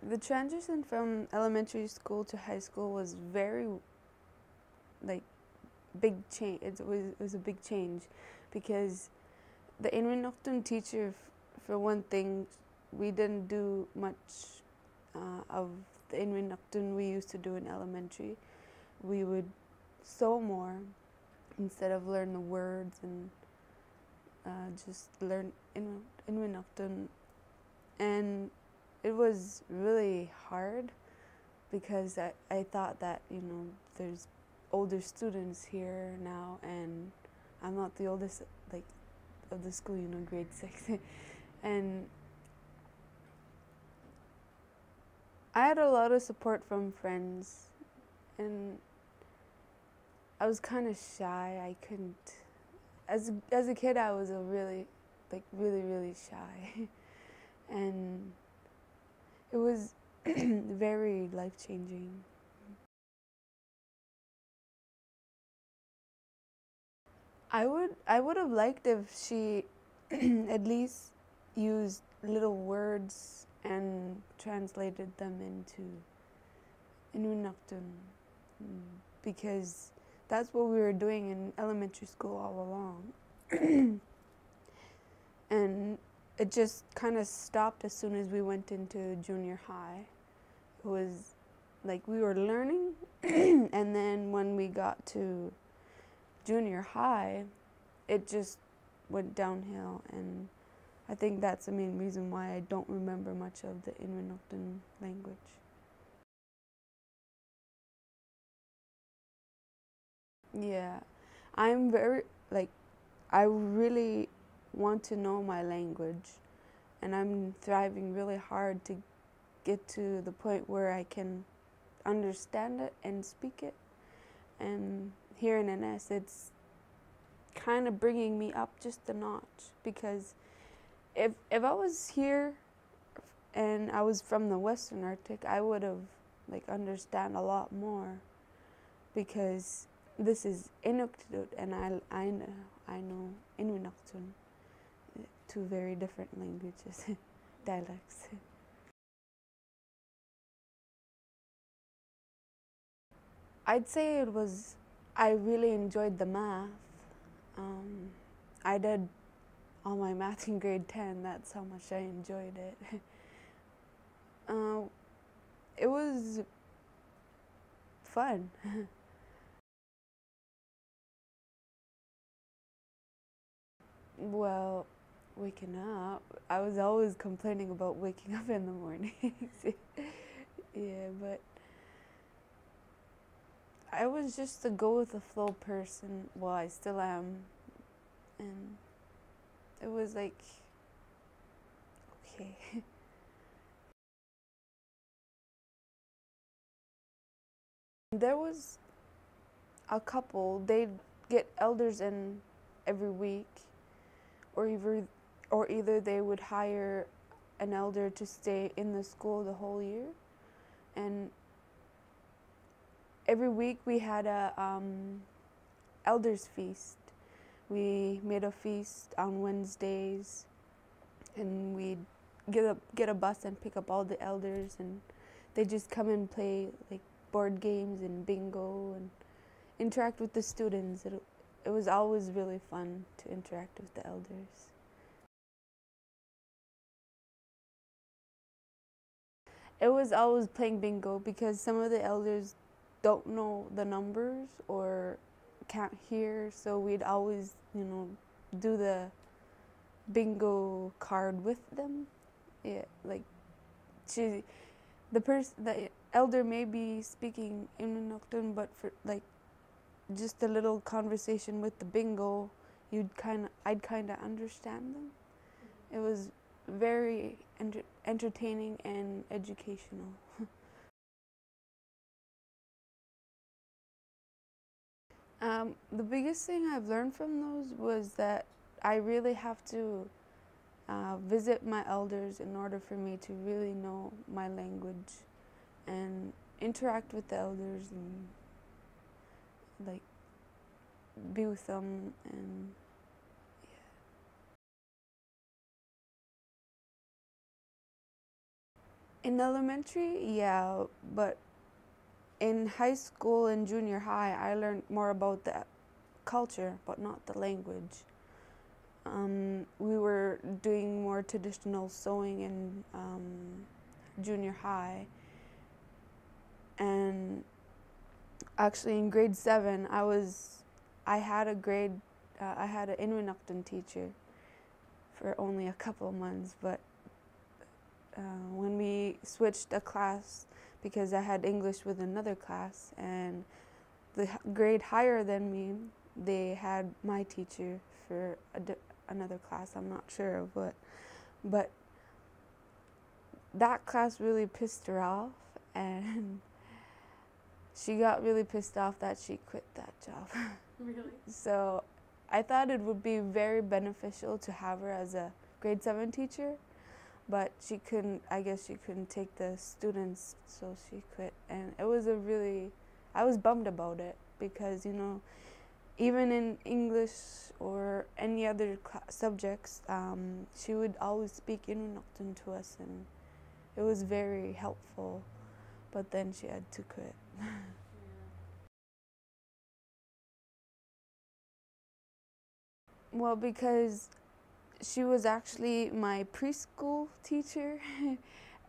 The transition from elementary school to high school was very, like, big change. It was a big change because the Inuit teacher, for one thing, we didn't do much of the Inuit we used to do in elementary. We would sew more instead of learn the words and just learn Inuit. And it was really hard because I thought that, there's older students here now, and I'm not the oldest, like, of the school, grade 6. And I had a lot of support from friends, and I was kind of shy. I couldn't, as a kid, I was really, really shy. And it was very life-changing. I would have liked if she at least used little words and translated them into Inuit, because that's what we were doing in elementary school all along. And it just kind of stopped as soon as we went into junior high. It was like we were learning, and then when we got to junior high, it just went downhill, and I think that's the main reason why I don't remember much of the Inuit language. Yeah, I'm very, I really want to know my language, and I'm thriving really hard to get to the point where I can understand it and speak it. And here in NS, it's kind of bringing me up just a notch, because if I was here and I was from the Western Arctic, I would have understand a lot more, because this is Inuktitut and I know Inuit, two very different languages, dialects. I'd say I really enjoyed the math. I did all my math in grade 10, that's how much I enjoyed it. It was fun. Well, waking up, I was always complaining about waking up in the mornings. Yeah, but I was just a go with the flow person. Well, I still am. And it was like, okay. There was a couple, they'd get elders in every week, or either they would hire an elder to stay in the school the whole year. And every week we had a elders feast. We made a feast on Wednesdays, and we'd get a bus and pick up all the elders, and they just come and play board games and bingo and interact with the students. It was always really fun to interact with the elders. It was always playing bingo, because some of the elders don't know the numbers or can't hear, so we'd always, do the bingo card with them. Yeah, the elder may be speaking Inuit, but for just a little conversation with the bingo, I'd kind of understand them. It was very entertaining and educational. The biggest thing I've learned from those was that I really have to visit my elders in order for me to really know my language and interact with the elders and be with them, and In elementary, yeah, but in high school and junior high, I learned more about the culture, but not the language. We were doing more traditional sewing in junior high, and actually in grade 7, I had an Inuit teacher for only a couple of months, but when we switched a class, because I had English with another class, and the grade higher than me, they had my teacher for another class. I'm not sure of what, but that class really pissed her off, and she got really pissed off that she quit that job. Really? So I thought it would be very beneficial to have her as a grade 7 teacher, but I guess she couldn't take the students, so she quit. And I was bummed about it, because, even in English or any other subjects, she would always speak Inuit to us, and it was very helpful, but then she had to quit. Well, because she was actually my preschool teacher,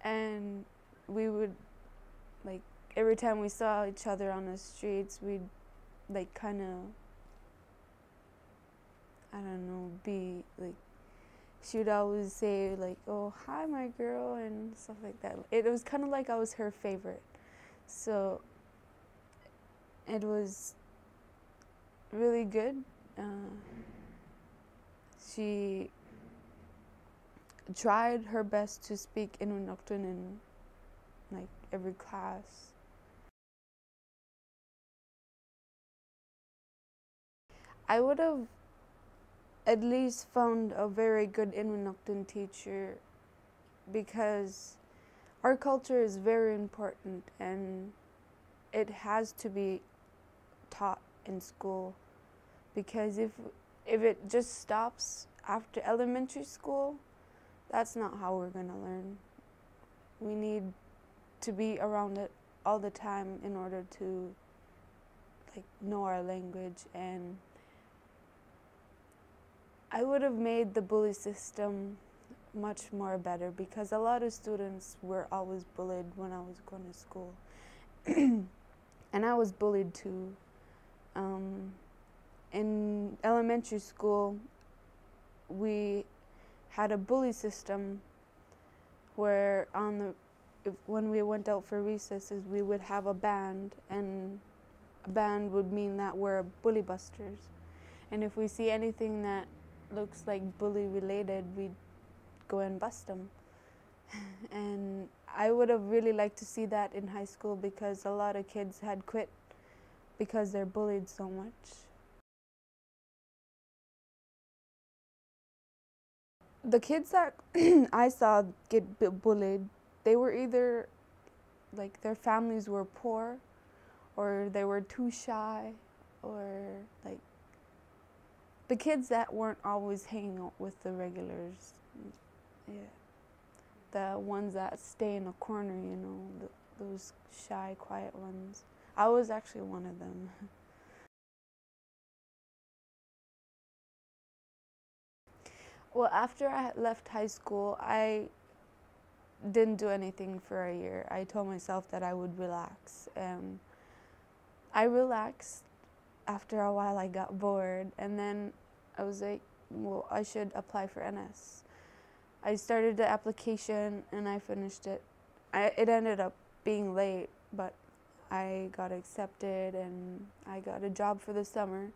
and we would, like, every time we saw each other on the streets, we'd, like, kind of, I don't know, be, like, she would always say, like, oh, hi, my girl, and stuff like that. It was kind of like I was her favorite. So it was really good. She tried her best to speak Inuit in, like, every class. I would have at least found a very good Inuit teacher, because our culture is very important, and it has to be taught in school, because if it just stops after elementary school, that's not how we're going to learn. We need to be around it all the time in order to, like, know our language. And I would have made the bully system much more better, because a lot of students were always bullied when I was going to school. And I was bullied too. In elementary school, we had a bully system where when we went out for recesses, we would have a band, and a band would mean that we're bully busters. And if we see anything that looks like bully related, we'd go and bust them. And I would have really liked to see that in high school, because a lot of kids had quit because they're bullied so much. The kids that I saw get bullied, they were either, like, their families were poor, or they were too shy, or, like, the kids that weren't always hanging out with the regulars. Yeah. The ones that stay in a corner, those shy, quiet ones. I was actually one of them. Well, after I left high school, I didn't do anything for a year. I told myself that I would relax. I relaxed. After a while, I got bored, and then I was like, well, I should apply for NS. I started the application, and I finished it. It ended up being late, but I got accepted, and I got a job for the summer.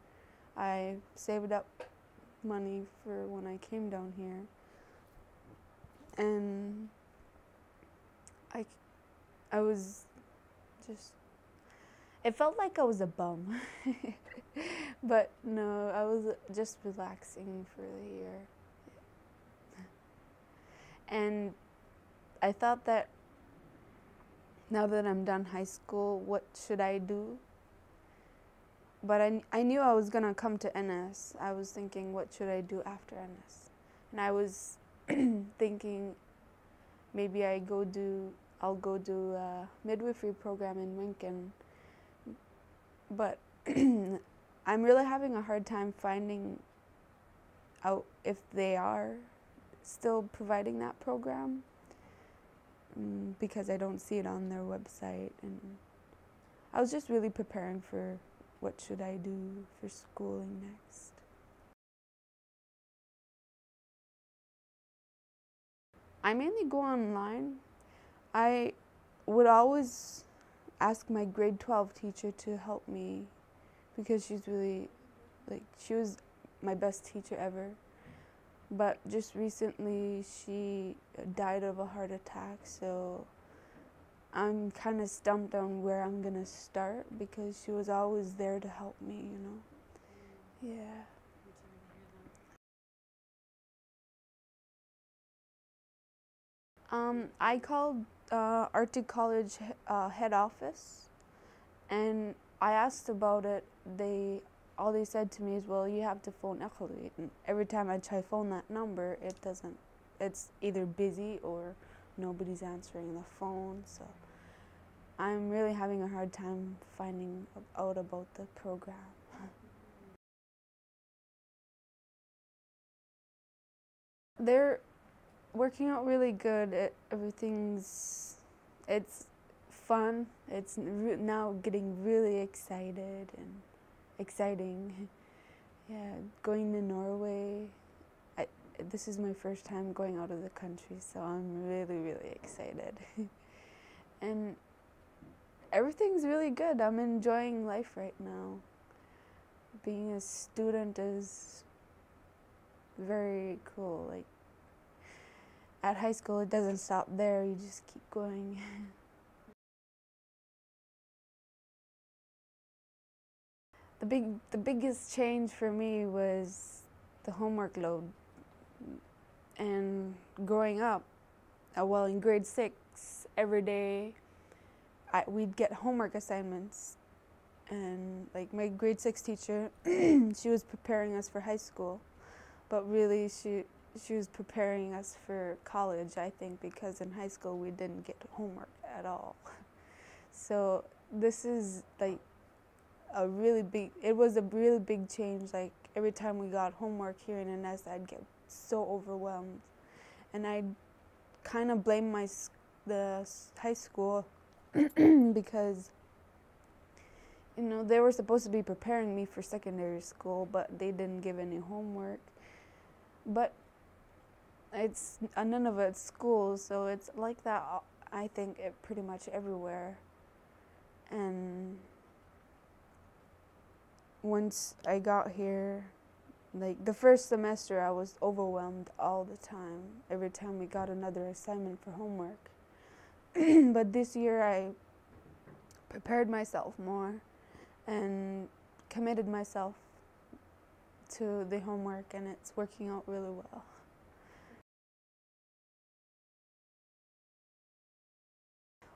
I saved up money for when I came down here, and I was just, it felt like I was a bum. But no, I was just relaxing for the year. And I thought that now that I'm done high school, what should I do? But I knew I was gonna come to NS. I was thinking, what should I do after NS? And I was thinking maybe I go do I'll go do a midwifery program in Lincoln. But I'm really having a hard time finding out if they are still providing that program, because I don't see it on their website. And I was just really preparing for what should I do for schooling next. I mainly go online. I would always ask my grade 12 teacher to help me, because she's really, she was my best teacher ever. But just recently she died of a heart attack, so I'm kind of stumped on where I'm gonna start, because she was always there to help me, you know. Yeah. I called Arctic College head office, and I asked about it. All they said to me is, well, you have to phone Iqaluit. And every time I try to phone that number, it doesn't. It's either busy or nobody's answering the phone. So I'm really having a hard time finding out about the program. They're working out really good. It's fun. It's now getting really exciting. Yeah, going to Norway. This is my first time going out of the country, so I'm really, really excited. And everything's really good. I'm enjoying life right now. Being a student is very cool. Like, at high school, it doesn't stop there. You just keep going. The biggest change for me was the homework load. And growing up, well, in grade 6, every day we'd get homework assignments. And like my grade 6 teacher, she was preparing us for high school, but really she was preparing us for college, I think, because in high school we didn't get homework at all. So this is like it was a really big change. Like every time we got homework here in Ines, I'd get so overwhelmed, and I'd kind of blame the high school because, you know, they were supposed to be preparing me for secondary school, but they didn't give any homework. But it's a Nunavut school, so it's like that, I think, pretty much everywhere. And once I got here, like the first semester, I was overwhelmed all the time, every time we got another assignment for homework. But this year I prepared myself more and committed myself to the homework, and it's working out really well.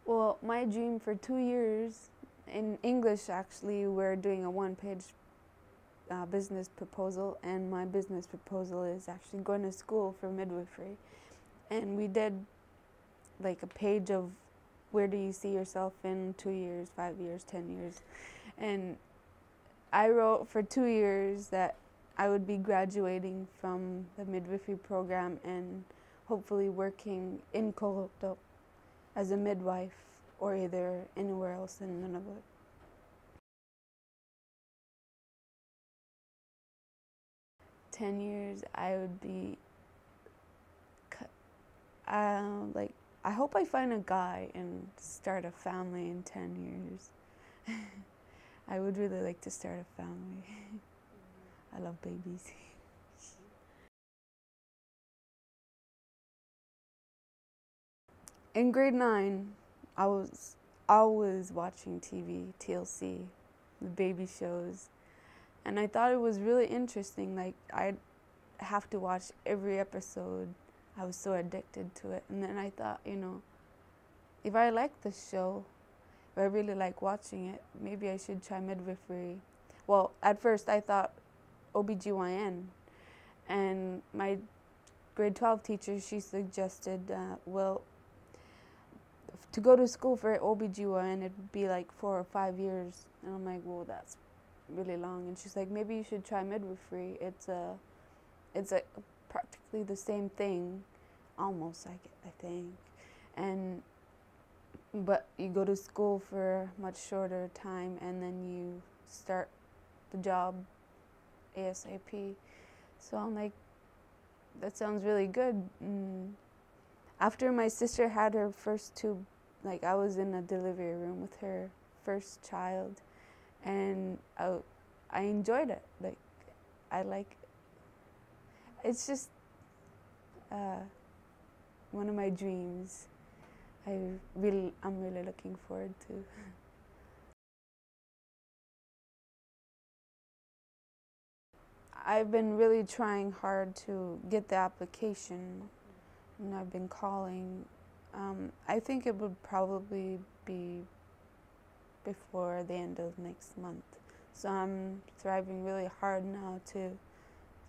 Well, my dream for 2 years, in English actually, we're doing a one-page business proposal, and my business proposal is actually going to school for midwifery. And we did like a page of where do you see yourself in 2 years, 5 years, 10 years. And I wrote for 2 years that I would be graduating from the midwifery program and hopefully working in Kugluktuk as a midwife, or either anywhere else in Nunavut. "10 years, I would be like, I hope I find a guy and start a family in 10 years. I would really like to start a family. I love babies. In grade 9, I was always watching TV, TLC, the baby shows, and I thought it was really interesting. Like, I'd have to watch every episode. I was so addicted to it. And then I thought, you know, if I like this show, if I really like watching it, maybe I should try midwifery. Well, at first I thought OBGYN, and my grade 12 teacher, she suggested, well, to go to school for OB/GYN, it'd be like 4 or 5 years. And I'm like, well, that's really long. And she's like, maybe you should try midwifery. It's practically the same thing, almost, I think. But you go to school for a much shorter time, and then you start the job ASAP. So I'm like, that sounds really good. After my sister had her first two, like, I was in a delivery room with her first child, and I enjoyed it. Like, I like it. It's just one of my dreams. I'm really looking forward to. I've been really trying hard to get the application, and I've been calling. I think it would probably be before the end of next month. So I'm thriving really hard now to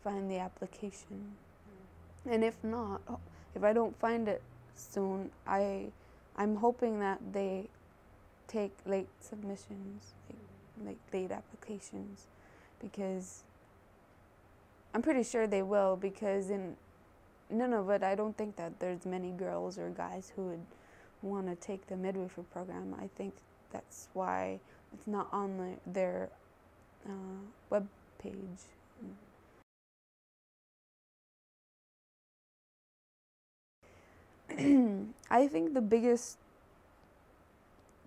find the application. And if not, if I don't find it soon, I'm hoping that they take late submissions, like late applications, because I'm pretty sure they will, because in Nunavut, I don't think that there's many girls or guys who would want to take the midwifery program. I think that's why it's not on their web page. I think the biggest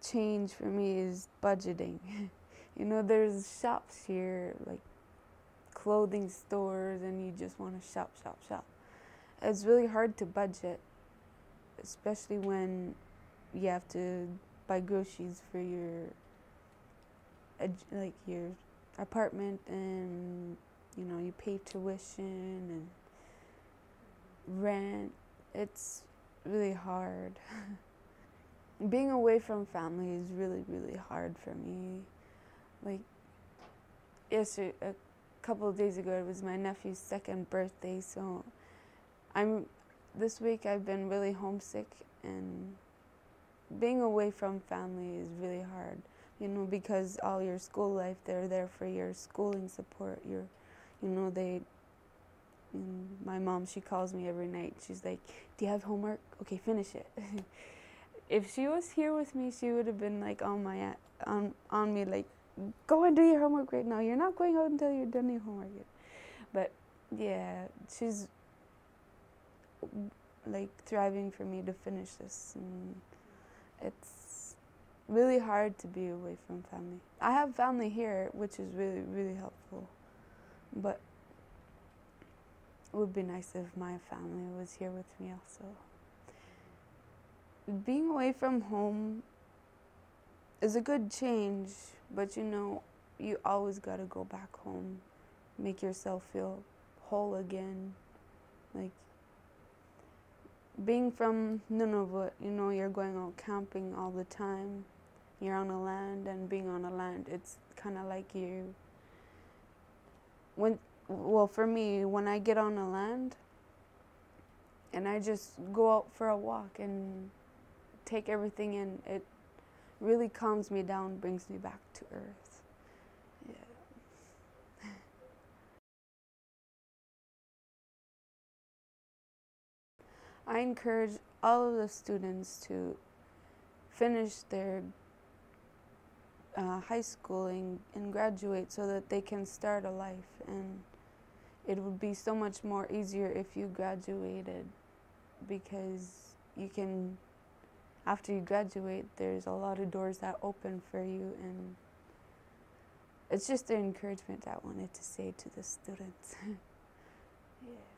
change for me is budgeting. You know, there's shops here, like clothing stores, and you just want to shop. It's really hard to budget, especially when you have to buy groceries for your apartment, and you know, you pay tuition and rent. It's really hard. Being away from family is really hard for me. Like, yesterday, a couple of days ago, it was my nephew's 2nd birthday, so this week I've been really homesick, and being away from family is really hard, you know, because all your school life, they're there for your schooling support. My mom, she calls me every night. She's like, do you have homework? Okay, finish it. If she was here with me, she would have been like on me, like, go and do your homework right now. You're not going out until you're done your homework yet. But yeah, she's like thriving for me to finish this, and it's really hard to be away from family. I have family here, which is really helpful, but it would be nice if my family was here with me also. Being away from home is a good change, but you know, you always gotta go back home, make yourself feel whole again. Like, being from Nunavut, you know, you're going out camping all the time. You're on a land, and being on a land, it's kind of like for me, when I get on a land and I just go out for a walk and take everything in, it really calms me down, brings me back to earth. Yeah. I encourage all of the students to finish their high schooling and graduate so that they can start a life, and it would be so much more easier if you graduated, because you can, after you graduate, there's a lot of doors that open for you, and it's just the encouragement I wanted to say to the students. Yeah.